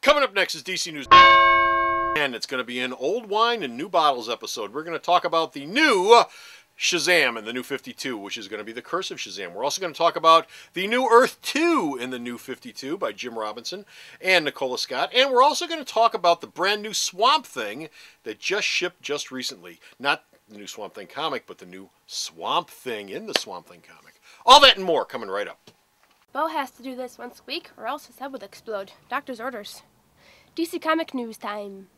Coming up next is DC News, and it's going to be an old wine and new bottles episode. We're going to talk about the new Shazam and the new 52, which is going to be the Curse of Shazam. We're also going to talk about the new Earth 2 in the new 52 by Jim Robinson and Nicola Scott. And we're also going to talk about the brand new Swamp Thing that just shipped just recently. Not the new Swamp Thing comic, but the new Swamp Thing in the Swamp Thing comic. All that and more coming right up. Bo has to do this once a week or else his head would explode. Doctor's orders. DC Comic News time.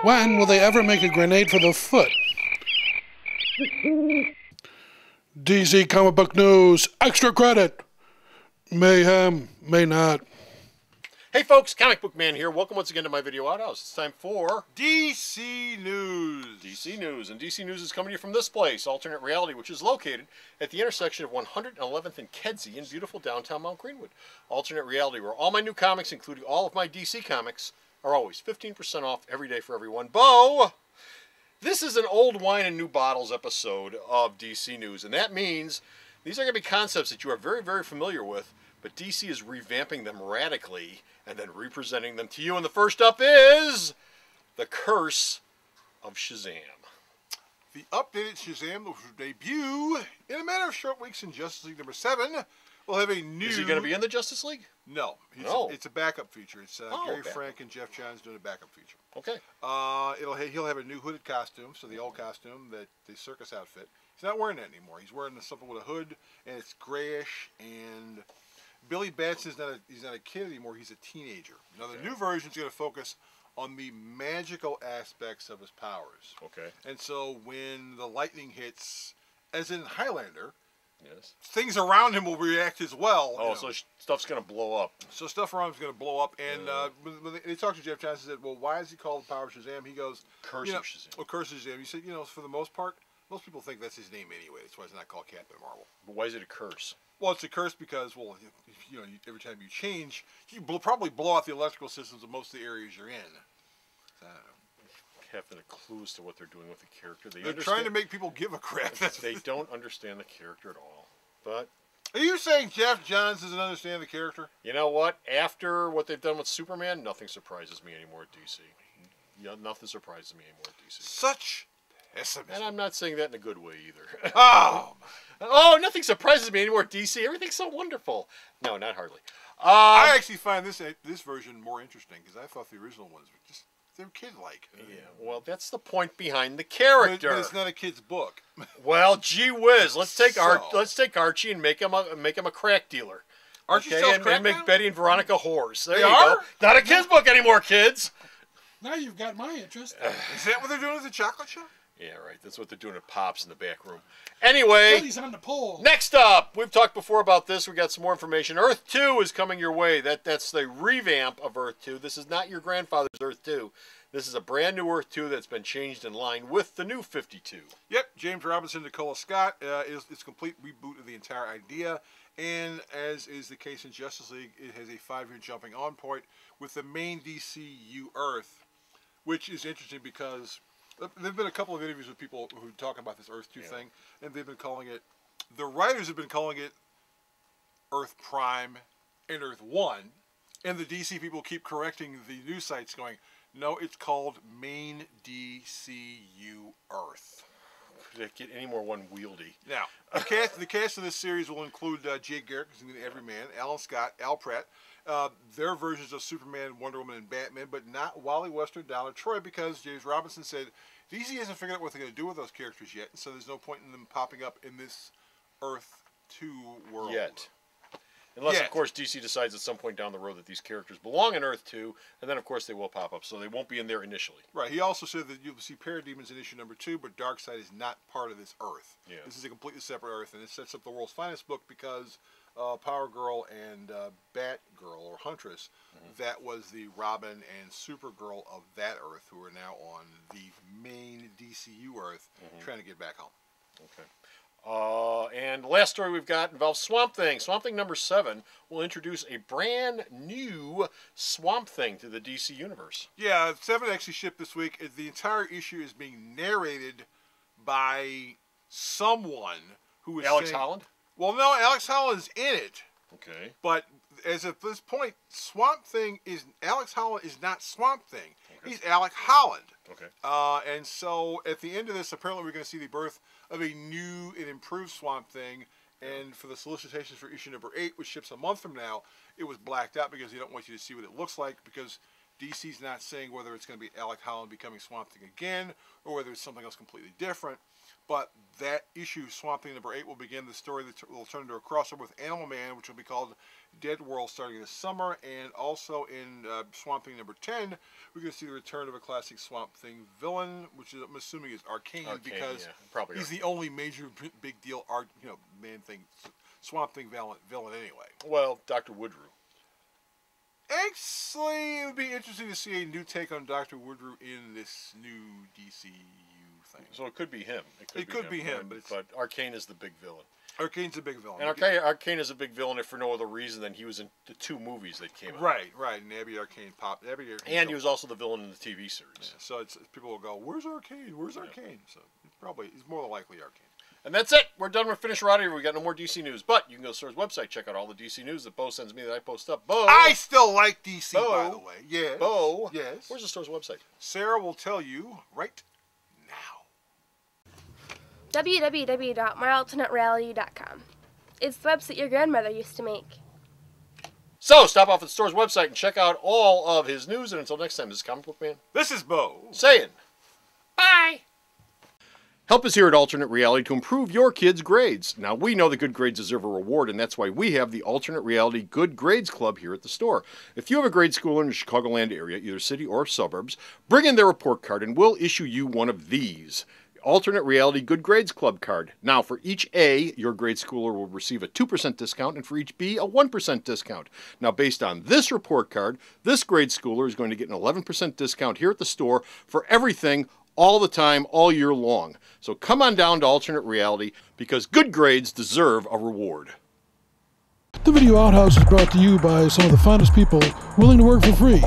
When will they ever make a grenade for the foot? DC Comic Book News, extra credit. Mayhem, may not. Hey folks, Comic Book Man here. Welcome once again to my video outhouse. It's time for DC News. DC News. And DC News is coming to you from this place, Alternate Reality, which is located at the intersection of 111th and Kedzie in beautiful downtown Mount Greenwood. Alternate Reality, where all my new comics, including all of my DC comics, are always 15% off every day for everyone. Bo, this is an old wine and new bottles episode of DC News, and that means these are going to be concepts that you are very, very familiar with, but DC is revamping them radically and then representing them to you. And the first up is The Curse of Shazam. The updated Shazam will debut in a matter of short weeks in Justice League number 7. We'll have a new... Is he going to be in the Justice League? No. No. It's a backup feature. It's Gary backup. Frank and Jeff Johns doing a backup feature. Okay. He'll have a new hooded costume, so the old costume, the circus outfit. He's not wearing that anymore. He's wearing something with a hood, and it's grayish, and Billy Batson he's not a kid anymore, he's a teenager. Now the new version is going to focus on the magical aspects of his powers. Okay. And so when the lightning hits, as in Highlander, yes, things around him will react as well. Oh, so stuff's going to blow up. So stuff around him is going to blow up. And when they talked to Jeff Johnson, said, well, why is he called the Power of Shazam? He goes, Curse of Shazam. Well, Curse of Shazam. He said, for the most part, most people think that's his name anyway. That's why it's not called Captain Marvel. But why is it a curse? Well, it's a curse because, every time you change, you probably blow out the electrical systems of most of the areas you're in. So, I don't know. Have a clue as to what they're doing with the character. They're trying to make people give a crap. They don't understand the character at all. But are you saying Jeff Johns doesn't understand the character? You know what? After what they've done with Superman, nothing surprises me anymore at DC. Yeah, nothing surprises me anymore at DC. Such pessimism. And I'm not saying that in a good way either. Oh, nothing surprises me anymore at DC. Everything's so wonderful. No, not hardly. I actually find this version more interesting because I thought the original ones were just they're kid-like. Yeah, well, that's the point behind the character. But it's not a kid's book. Well, gee whiz, let's take Archie and make him a crack dealer. Archie sells crack and make now? Betty and Veronica whores. There They you are? go. Not a kid's book anymore, kids. Now you've got my interest. Is that what they're doing at the chocolate shop? Yeah, right. That's what they're doing at Pops in the back room. Anyway, He's on the pole. next up, we've talked before about this. We got some more information. Earth 2 is coming your way. That's the revamp of Earth 2. This is not your grandfather's Earth 2. This is a brand new Earth 2 that's been changed in line with the new 52. Yep, James Robinson, Nicola Scott. It's a complete reboot of the entire idea. And as is the case in Justice League, it has a 5-year jumping on point with the main DCU Earth, which is interesting because there have been a couple of interviews with people who talk about this Earth 2 thing, and they've been calling it, the writers have been calling it Earth Prime and Earth 1, and the DC people keep correcting the news sites going, no, it's called Main DCU Earth. Could it get any more one-wieldy? Now, the cast of this series will include Jay Garrick, who's going to be Everyman, Alan Scott, Al Pratt, their versions of Superman, Wonder Woman, and Batman, but not Wally West, Donna Troy, because James Robinson said DC hasn't figured out what they're going to do with those characters yet, and so there's no point in them popping up in this Earth 2 world. Yet. Unless, of course, DC decides at some point down the road that these characters belong in Earth 2, and then, of course, they will pop up, so they won't be in there initially. Right. He also said that you'll see Parademons in issue number 2, but Darkseid is not part of this Earth. Yeah. This is a completely separate Earth, and it sets up the world's finest book because Power Girl and Batgirl, or Huntress, that was the Robin and Supergirl of that Earth, who are now on the main DCU Earth, trying to get back home. Okay. And the last story we've got involves Swamp Thing. Swamp Thing number 7 will introduce a brand new Swamp Thing to the DC Universe. Yeah, 7 actually shipped this week. The entire issue is being narrated by someone who is Alex Holland? Well, no, Alex Holland's in it. Okay. But as of this point, Alex Holland is not Swamp Thing. Okay. He's Alec Holland. Okay. And so at the end of this, apparently we're going to see the birth of a new and improved Swamp Thing. And for the solicitations for issue number 8, which ships a month from now, it was blacked out because they don't want you to see what it looks like, because DC's not saying whether it's going to be Alec Holland becoming Swamp Thing again or whether it's something else completely different. But that issue, Swamp Thing number 8, will begin the story that will turn into a crossover with Animal Man, which will be called Dead World, starting this summer. And also in Swamp Thing number 10, we're going to see the return of a classic Swamp Thing villain, which is, I'm assuming is Arcane because probably he's the only major big deal Swamp Thing villain anyway. Well, Dr. Woodrue. Actually, it would be interesting to see a new take on Dr. Woodrue in this new DCU thing. So it could be him. It could be him, but Arcane is the big villain. Arcane's a big villain. And Arcane is a big villain if for no other reason than he was in the 2 movies that came out. Right. And Abby Arcane popped. And he was also the villain in the TV series. Yeah, so it's, people will go, "Where's Arcane? Where's Arcane?" So he's more than likely Arcane. And that's it. We're done with Finish Roddy. We got no more DC news. But you can go to the store's website, check out all the DC news that Bo sends me that I post up. Bo! I still like DC, Bo, by the way. Yes. Bo! Yes. Where's the store's website? Sarah will tell you right now. www.myalternatereality.com. It's the website your grandmother used to make. So, stop off at the store's website and check out all of his news. And until next time, this is Comic Book Man This is Bo saying bye! Help us here at Alternate Reality to improve your kids' grades. Now, we know that good grades deserve a reward, and that's why we have the Alternate Reality Good Grades Club here at the store. If you have a grade schooler in the Chicagoland area, either city or suburbs, bring in their report card and we'll issue you one of these. Alternate Reality Good Grades Club card. Now, for each A, your grade schooler will receive a 2% discount, and for each B, a 1% discount. Now, based on this report card, this grade schooler is going to get an 11% discount here at the store for everything, all the time, all year long. So come on down to Alternate Reality, because good grades deserve a reward. The Video Outhouse is brought to you by some of the finest people willing to work for free.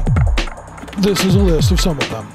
This is a list of some of them.